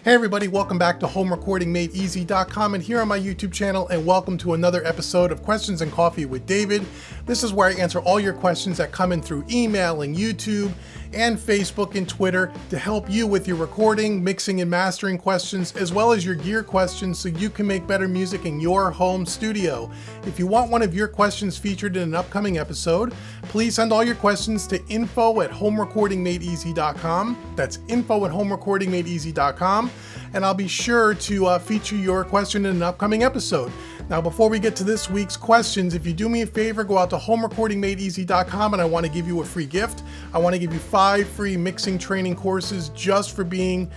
Hey everybody, welcome back to HomeRecordingMadeEasy.com and here on my YouTube channel, and welcome to another episode of Questions and Coffee with David. This is where I answer all your questions that come in through email and YouTube and Facebook and Twitter to help you with your recording, mixing, and mastering questions, as well as your gear questions so you can make better music in your home studio. If you want one of your questions featured in an upcoming episode, please send all your questions to info@HomeRecordingMadeEasy.com. That's info@HomeRecordingMadeEasy.com. And I'll be sure to feature your question in an upcoming episode. Now, before we get to this week's questions, if you do me a favor, go out to HomeRecordingMadeEasy.com and I want to give you a free gift. I want to give you 5 free mixing training courses just for being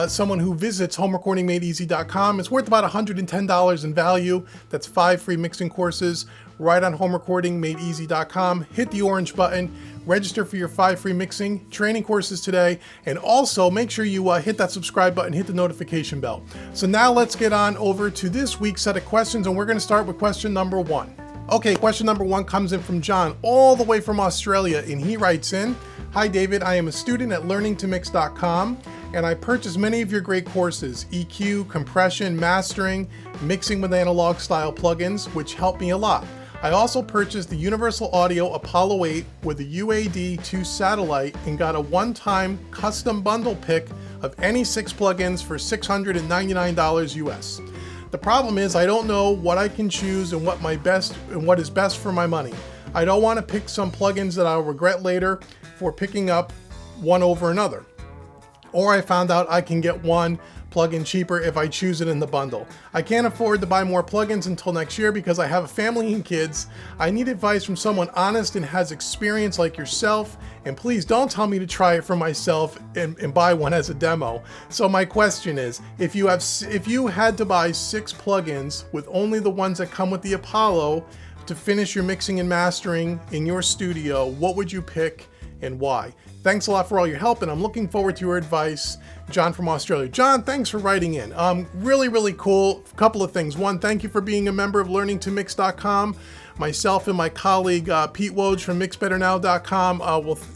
someone who visits HomeRecordingMadeEasy.com. It's worth about $110 in value. That's 5 free mixing courses right on HomeRecordingMadeEasy.com. Hit the orange button, register for your 5 free mixing training courses today, and also make sure you hit that subscribe button, hit the notification bell. So now let's get on over to this week's set of questions, and we're going to start with question number 1. Okay, question number 1 comes in from John, all the way from Australia, and he writes in, "Hi David, I am a student at learningtomix.com, and I purchased many of your great courses, EQ, compression, mastering, mixing with analog style plugins, which helped me a lot. I also purchased the Universal Audio Apollo 8 with the UAD2 satellite and got a one-time custom bundle pick of any 6 plugins for $699 US. The problem is I don't know what I can choose and what is best for my money. I don't want to pick some plugins that I'll regret later for picking up one over another. Or I found out I can get one plugin cheaper if I choose it in the bundle. I can't afford to buy more plugins until next year because I have a family and kids. I need advice from someone honest and has experience like yourself, and please don't tell me to try it for myself and buy one as a demo." So my question is, if you had to buy 6 plugins with only the ones that come with the Apollo to finish your mixing and mastering in your studio, what would you pick and why? Thanks a lot for all your help, and I'm looking forward to your advice. John from Australia. John, thanks for writing in. Really cool. A couple of things. One, thank you for being a member of LearningToMix.com. Myself and my colleague Pete Woj from MixBetterNow.com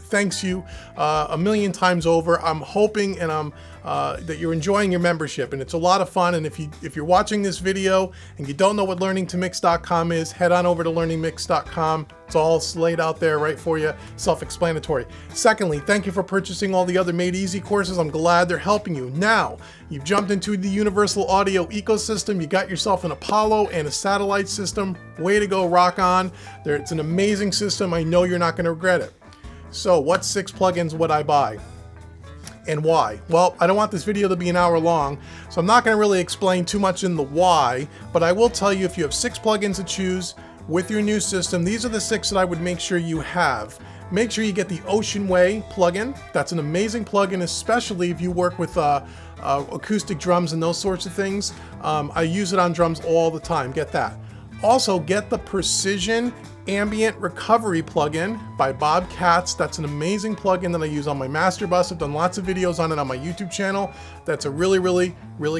thanks you a million times over. I'm hoping and that you're enjoying your membership, and it's a lot of fun. And if you're watching this video and you don't know what LearningToMix.com is, head on over to LearningMix.com. It's all laid out there right for you, self-explanatory. Secondly, thank you for purchasing all the other Made Easy courses. I'm glad they're helping you. Now, you've jumped into the Universal Audio ecosystem. You got yourself an Apollo and a satellite system. Way to go, rock on. It's an amazing system. I know you're not going to regret it. So what 6 plugins would I buy? And why? Well, I don't want this video to be an hour long, so I'm not going to really explain too much in the why, but I will tell you if you have 6 plugins to choose with your new system, these are the 6 that I would make sure you have. Make sure you get the Ocean Way plugin. That's an amazing plugin, especially if you work with acoustic drums and those sorts of things. I use it on drums all the time. Get that. Also, get the Precision Ambient Recovery plugin by Bob Katz. That's an amazing plugin that I use on my master bus. I've done lots of videos on it on my YouTube channel. That's a really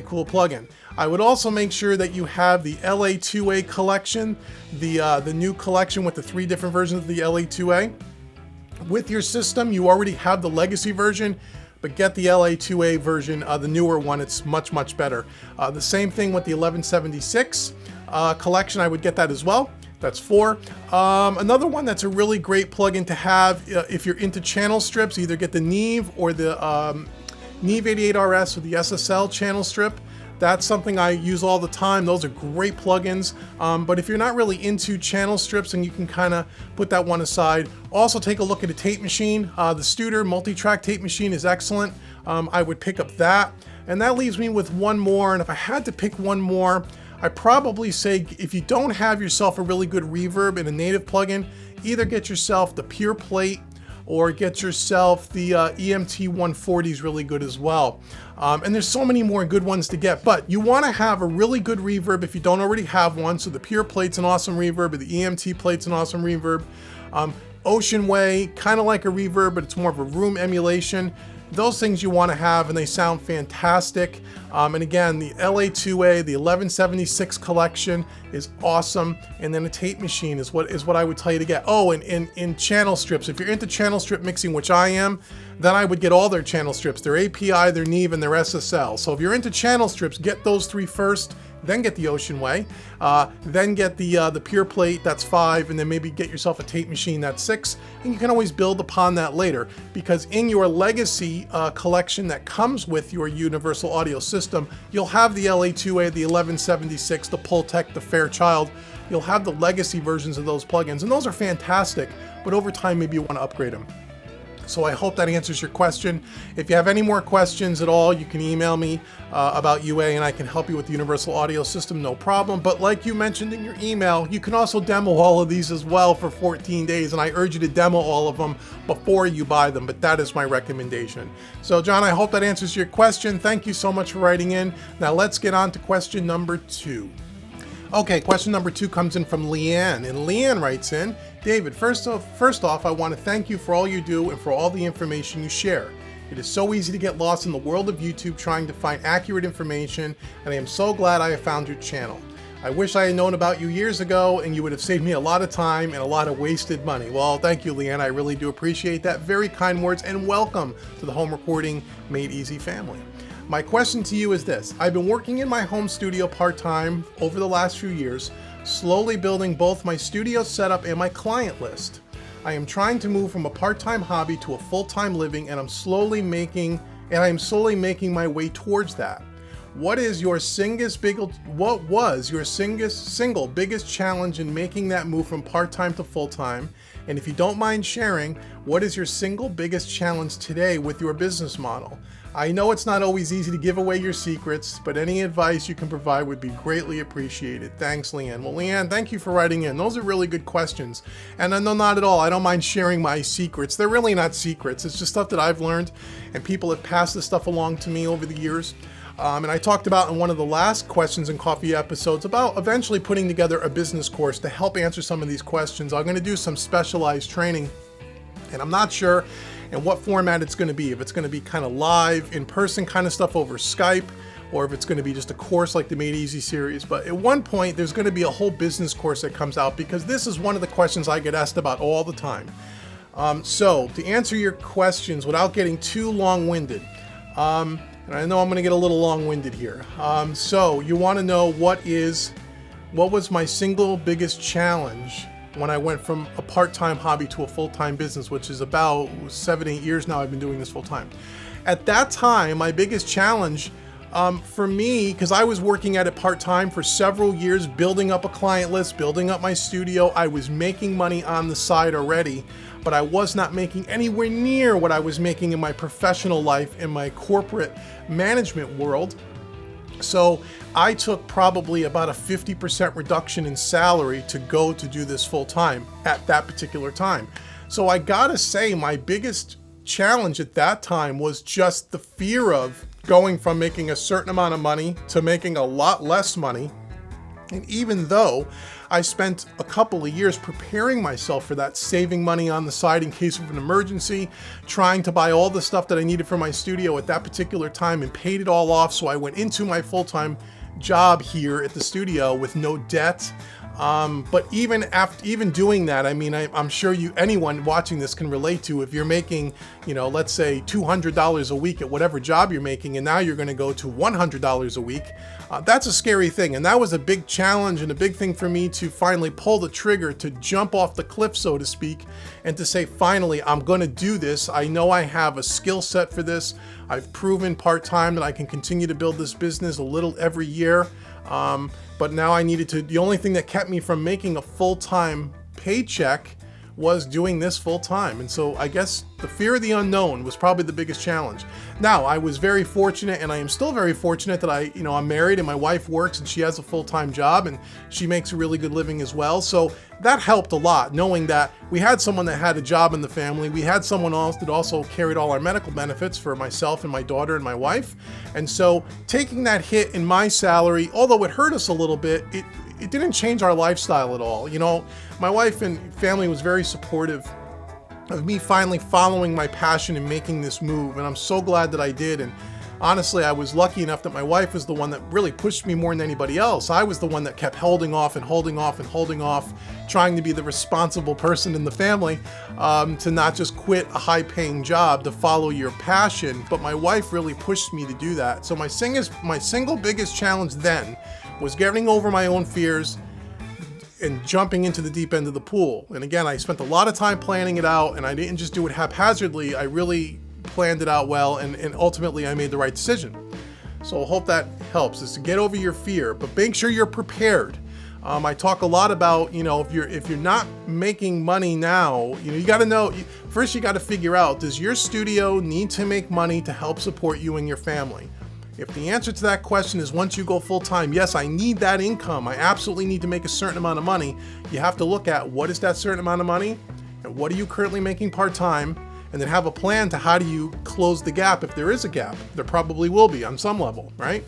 cool plugin. I would also make sure that you have the LA2A collection, the new collection with the 3 different versions of the LA2A. With your system, you already have the legacy version, but get the LA2A version, the newer one. It's much better. The same thing with the 1176 collection. I would get that as well. That's 4. Another one that's a really great plugin to have if you're into channel strips, either get the Neve or the Neve 88RS or the SSL channel strip. That's something I use all the time. Those are great plugins. But if you're not really into channel strips, and you can kind of put that one aside. Also take a look at a tape machine. The Studer multi-track tape machine is excellent. I would pick up that. And that leaves me with one more. And if I had to pick one more, I'd probably say if you don't have yourself a really good reverb in a native plugin, either get yourself the Pure Plate or get yourself the EMT 140 is really good as well. And there's so many more good ones to get, but you want to have a really good reverb if you don't already have one. So the Pure Plate's an awesome reverb, or the EMT Plate's an awesome reverb. Ocean Way, kind of like a reverb, but it's more of a room emulation. those things you want to have, and they sound fantastic. And again, the LA2A, the 1176 collection is awesome. And then a tape machine is what I would tell you to get. Oh, and in channel strips, if you're into channel strip mixing, which I am, then I would get all their channel strips, their API, their Neve, and their SSL. So if you're into channel strips, get those 3 first, then get the Ocean Way, then get the Pure Plate, that's 5, and then maybe get yourself a tape machine, that's 6, and you can always build upon that later, because in your legacy collection that comes with your Universal Audio system, you'll have the LA2A, the 1176, the Pultec, the Fairchild. You'll have the legacy versions of those plugins, and those are fantastic, but over time maybe you want to upgrade them. So I hope that answers your question. If you have any more questions at all, you can email me about UA, and I can help you with the Universal Audio system, no problem. But like you mentioned in your email, you can also demo all of these as well for 14 days, and I urge you to demo all of them before you buy them, but that is my recommendation. So John, I hope that answers your question. Thank you so much for writing in. Now let's get on to question number 2. Okay, question number 2 comes in from Leanne, and Leanne writes in, David, first off, I want to thank you for all you do and for all the information you share. It is so easy to get lost in the world of YouTube trying to find accurate information, and I am so glad I have found your channel. I wish I had known about you years ago, and you would have saved me a lot of time and a lot of wasted money. Well, thank you, Leanne. I really do appreciate that. Very kind words, and welcome to the Home Recording Made Easy family. My question to you is this. I've been working in my home studio part-time over the last few years, slowly building both my studio setup and my client list. I am trying to move from a part-time hobby to a full-time living, and I am slowly making my way towards that. What was your single biggest challenge in making that move from part-time to full-time? And if you don't mind sharing, what is your single biggest challenge today with your business model? I know it's not always easy to give away your secrets, but any advice you can provide would be greatly appreciated. Thanks, Leanne. Well, Leanne, thank you for writing in. Those are really good questions. And no, not at all. I don't mind sharing my secrets. They're really not secrets. It's just stuff that I've learned, and people have passed this stuff along to me over the years. And I talked about in one of the last Questions and Coffee episodes about eventually putting together a business course to help answer some of these questions. I'm going to do some specialized training, and I'm not sure in what format it's going to be. If it's going to be kind of live, in-person kind of stuff over Skype, or if it's going to be just a course like the Made Easy series. But at one point, there's going to be a whole business course that comes out, because this is one of the questions I get asked about all the time. So to answer your questions without getting too long-winded, and I know I'm going to get a little long-winded here. So you want to know what was my single biggest challenge when I went from a part-time hobby to a full-time business, which is about 7-8 years now I've been doing this full-time. At that time, my biggest challenge for me, because I was working at it part-time for several years, building up a client list, building up my studio, I was making money on the side already, but I was not making anywhere near what I was making in my professional life, in my corporate management world. So I took probably about a 50% reduction in salary to go to do this full time at that particular time. So I gotta say, my biggest challenge at that time was just the fear of going from making a certain amount of money to making a lot less money. And even though I spent a couple of years preparing myself for that, saving money on the side in case of an emergency, trying to buy all the stuff that I needed for my studio at that particular time and paid it all off, so I went into my full-time job here at the studio with no debt. But even doing that, I mean, I'm sure anyone watching this can relate to, if you're making, let's say $200 a week at whatever job you're making, and now you're going to go to $100 a week. That's a scary thing. And that was a big challenge and a big thing for me to finally pull the trigger, to jump off the cliff, so to speak, and to say, finally, I'm going to do this. I know I have a skill set for this. I've proven part-time that I can continue to build this business a little every year. But now I needed to, the only thing that kept me from making a full-time paycheck was doing this full-time. And so I guess the fear of the unknown was probably the biggest challenge. Now, I was very fortunate, and I am still very fortunate that I'm married and my wife works and she has a full-time job and she makes a really good living as well. So that helped a lot, knowing that we had someone that had a job in the family. We had someone else that also carried all our medical benefits for myself and my daughter and my wife. And so taking that hit in my salary, although it hurt us a little bit, it didn't change our lifestyle at all. My wife and family was very supportive of me finally following my passion and making this move. And I'm so glad that I did. And honestly, I was lucky enough that my wife was the one that really pushed me more than anybody else. I was the one that kept holding off and holding off and holding off, trying to be the responsible person in the family, to not just quit a high-paying job to follow your passion. But my wife really pushed me to do that. So my single biggest challenge then was getting over my own fears and jumping into the deep end of the pool. And again, I spent a lot of time planning it out, and I didn't just do it haphazardly. I really planned it out well, and ultimately I made the right decision. So I hope that helps, is to get over your fear, but make sure you're prepared. I talk a lot about, if you're not making money now, you got to know, first you got to figure out, does your studio need to make money to help support you and your family? If the answer to that question is once you go full time, yes, I need that income, I absolutely need to make a certain amount of money, you have to look at what is that certain amount of money and what are you currently making part time, and then have a plan to how do you close the gap if there is a gap. There probably will be on some level, right?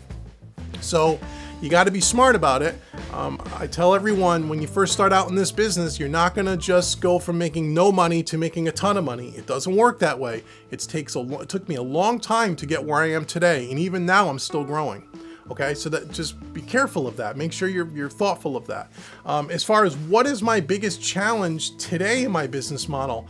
So you got to be smart about it. I tell everyone, when you first start out in this business, you're not going to just go from making no money to making a ton of money. It doesn't work that way. It took me a long time to get where I am today, and even now I'm still growing. Okay, so that, just be careful of that. Make sure you're thoughtful of that. As far as what is my biggest challenge today in my business model,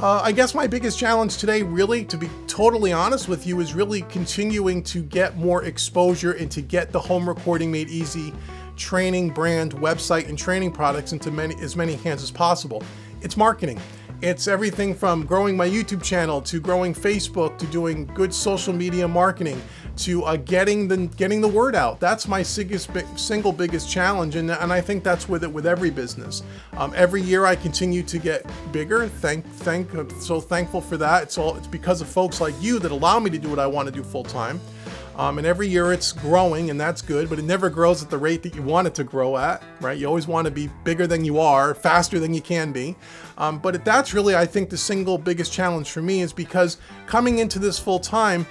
I guess my biggest challenge today, really, to be totally honest with you, is really continuing to get more exposure and to get the Home Recording Made Easy training brand, website, and training products into as many hands as possible. It's marketing. It's everything from growing my YouTube channel to growing Facebook to doing good social media marketing to getting the word out. That's my single biggest challenge, and I think that's with every business. Every year I continue to get bigger. So thankful for that. It's because of folks like you that allow me to do what I want to do full time. And every year it's growing, and that's good, but it never grows at the rate that you want it to grow at, right? You always want to be bigger than you are, faster than you can be. But that's really, I think, the single biggest challenge for me, is because coming into this full time,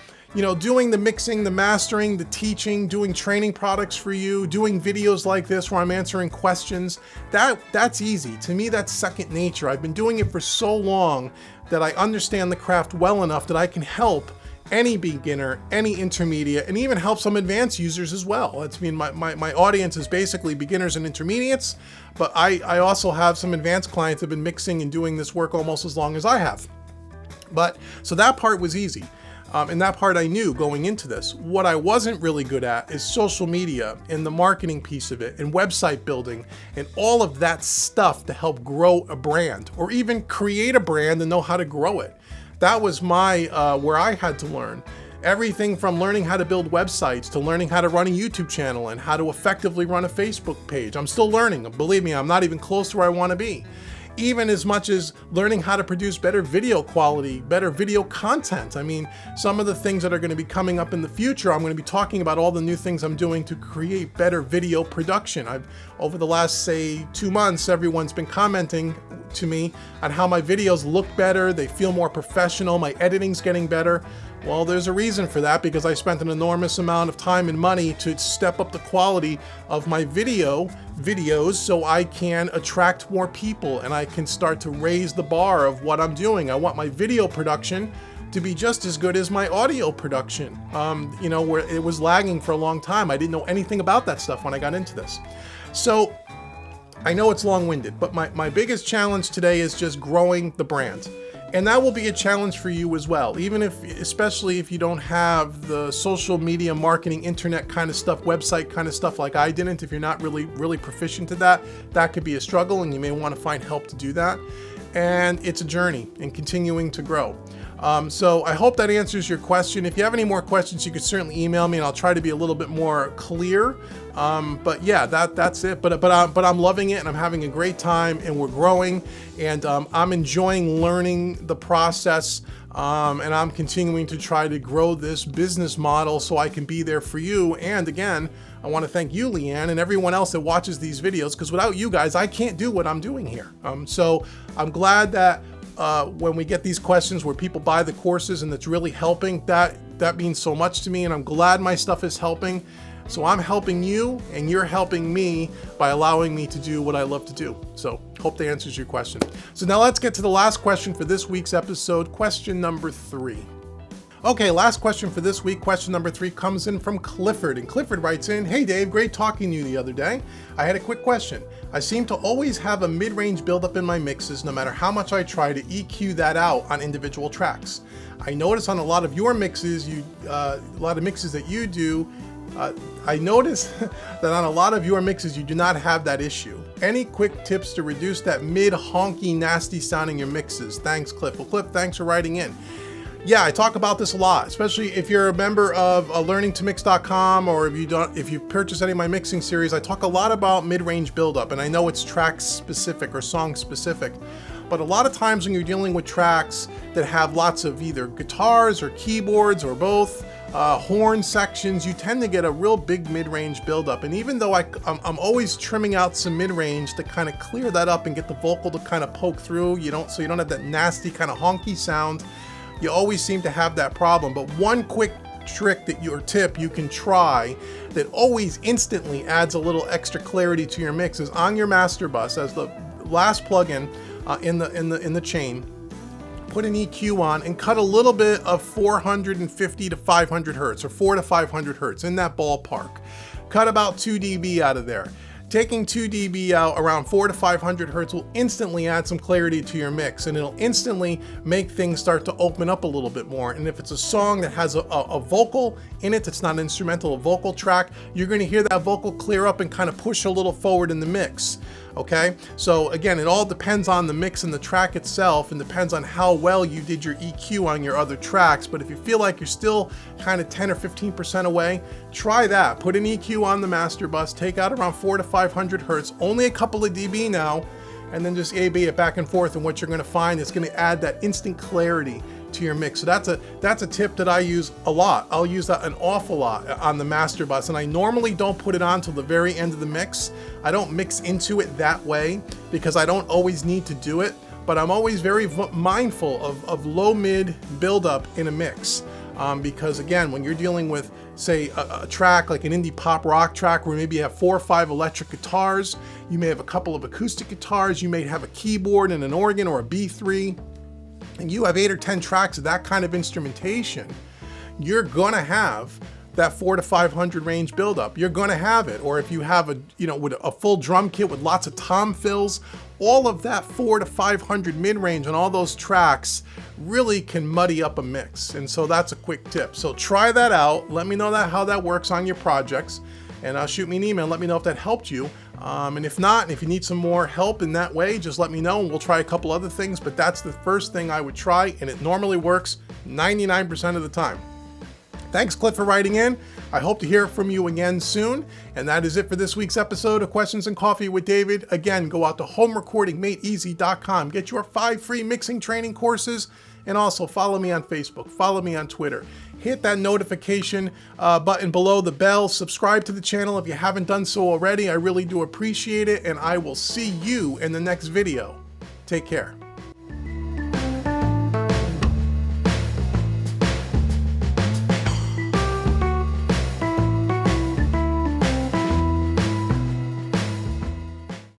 doing the mixing, the mastering, the teaching, doing training products for you, doing videos like this where I'm answering questions, that's easy. To me, that's second nature. I've been doing it for so long that I understand the craft well enough that I can help any beginner, any intermediate, and even help some advanced users as well. My audience is basically beginners and intermediates, but I also have some advanced clients that have been mixing and doing this work almost as long as I have. So that part was easy. And that part I knew going into this. What I wasn't really good at is social media and the marketing piece of it and website building and all of that stuff to help grow a brand, or even create a brand and know how to grow it. That was where I had to learn. Everything from learning how to build websites to learning how to run a YouTube channel and how to effectively run a Facebook page. I'm still learning. Believe me, I'm not even close to where I want to be. Even as much as learning how to produce better video quality, better video content. Some of the things that are going to be coming up in the future, I'm going to be talking about all the new things I'm doing to create better video production. Over the last, say, 2 months, everyone's been commenting to me on how my videos look better, they feel more professional, my editing's getting better. Well, there's a reason for that, because I spent an enormous amount of time and money to step up the quality of my videos so I can attract more people and I can start to raise the bar of what I'm doing. I want my video production to be just as good as my audio production, where it was lagging for a long time. I didn't know anything about that stuff when I got into this. So I know it's long-winded, but my biggest challenge today is just growing the brand. And that will be a challenge for you as well, especially if you don't have the social media marketing, internet kind of stuff, website kind of stuff like I didn't. If you're not really proficient at that could be a struggle, and you may want to find help to do that. And it's a journey and continuing to grow. So I hope that answers your question. If you have any more questions, you could certainly email me and I'll try to be a little bit more clear. But yeah, that's it. But I'm loving it and I'm having a great time and we're growing and I'm enjoying learning the process. And I'm continuing to try to grow this business model so I can be there for you. And again, I want to thank you, Leanne, and everyone else that watches these videos, because without you guys, I can't do what I'm doing here. So I'm glad that when we get these questions where people buy the courses and it's really helping, that means so much to me, and I'm glad my stuff is helping. So I'm helping you and you're helping me by allowing me to do what I love to do. So hope that answers your question. So now let's get to the last question for this week's episode, question number 3. Okay, last question for this week. Question number 3 comes in from Clifford. And Clifford writes in, "Hey Dave, great talking to you the other day. I had a quick question. I seem to always have a mid-range buildup in my mixes no matter how much I try to EQ that out on individual tracks. I notice on a lot of your mixes, a lot of mixes that you do, I notice that on a lot of your mixes, you do not have that issue. Any quick tips to reduce that mid-honky, nasty sound in your mixes? Thanks, Cliff." Well, Cliff, thanks for writing in. Yeah, I talk about this a lot, especially if you're a member of learningtomix.com or if you've purchased any of my mixing series. I talk a lot about mid-range buildup, and I know it's track specific or song specific, but a lot of times when you're dealing with tracks that have lots of either guitars or keyboards or both, horn sections, you tend to get a real big mid-range buildup. And even though I'm always trimming out some mid-range to kind of clear that up and get the vocal to kind of poke through, so you don't have that nasty kind of honky sound, you always seem to have that problem. But one quick trick or tip you can try that always instantly adds a little extra clarity to your mix is on your master bus as the last plugin in the chain. Put an EQ on and cut a little bit of 450 to 500 hertz or 4 to 500 hertz in that ballpark. Cut about 2 dB out of there. Taking 2 dB out around 4 to 500 hertz will instantly add some clarity to your mix, and it'll instantly make things start to open up a little bit more. And if it's a song that has a vocal in it, it's not an instrumental, a vocal track, you're going to hear that vocal clear up and kind of push a little forward in the mix. Okay, so again, it all depends on the mix and the track itself, and depends on how well you did your EQ on your other tracks. But if you feel like you're still kind of 10 or 15% away, try that. Put an EQ on the master bus, take out around 4 to 500 hertz, only a couple of dB now, and then just A/B it back and forth. And what you're going to find is going to add that instant clarity to your mix. So that's a tip that I use a lot. I'll use that an awful lot on the master bus, and I normally don't put it on till the very end of the mix. I don't mix into it that way because I don't always need to do it, but I'm always very mindful of low mid buildup in a mix. Because again, when you're dealing with, say, a track like an indie pop rock track where maybe you have 4 or 5 electric guitars, you may have a couple of acoustic guitars, you may have a keyboard and an organ or a B3, and you have 8 or 10 tracks of that kind of instrumentation, you're gonna have that 4 to 500 range buildup. You're gonna have it. Or if you have with a full drum kit with lots of tom fills, all of that 4 to 500 mid-range on all those tracks really can muddy up a mix. And so that's a quick tip. So try that out. Let me know how that works on your projects, and shoot me an email. Let me know if that helped you. And if not, and if you need some more help in that way, just let me know and we'll try a couple other things. But that's the first thing I would try, and it normally works 99% of the time. Thanks, Cliff, for writing in. I hope to hear from you again soon. And that is it for this week's episode of Questions and Coffee with David. Again, go out to homerecordingmadeeasy.com. Get your 5 free mixing training courses. And also follow me on Facebook. Follow me on Twitter. Hit that notification button below the bell. Subscribe to the channel if you haven't done so already. I really do appreciate it. And I will see you in the next video. Take care.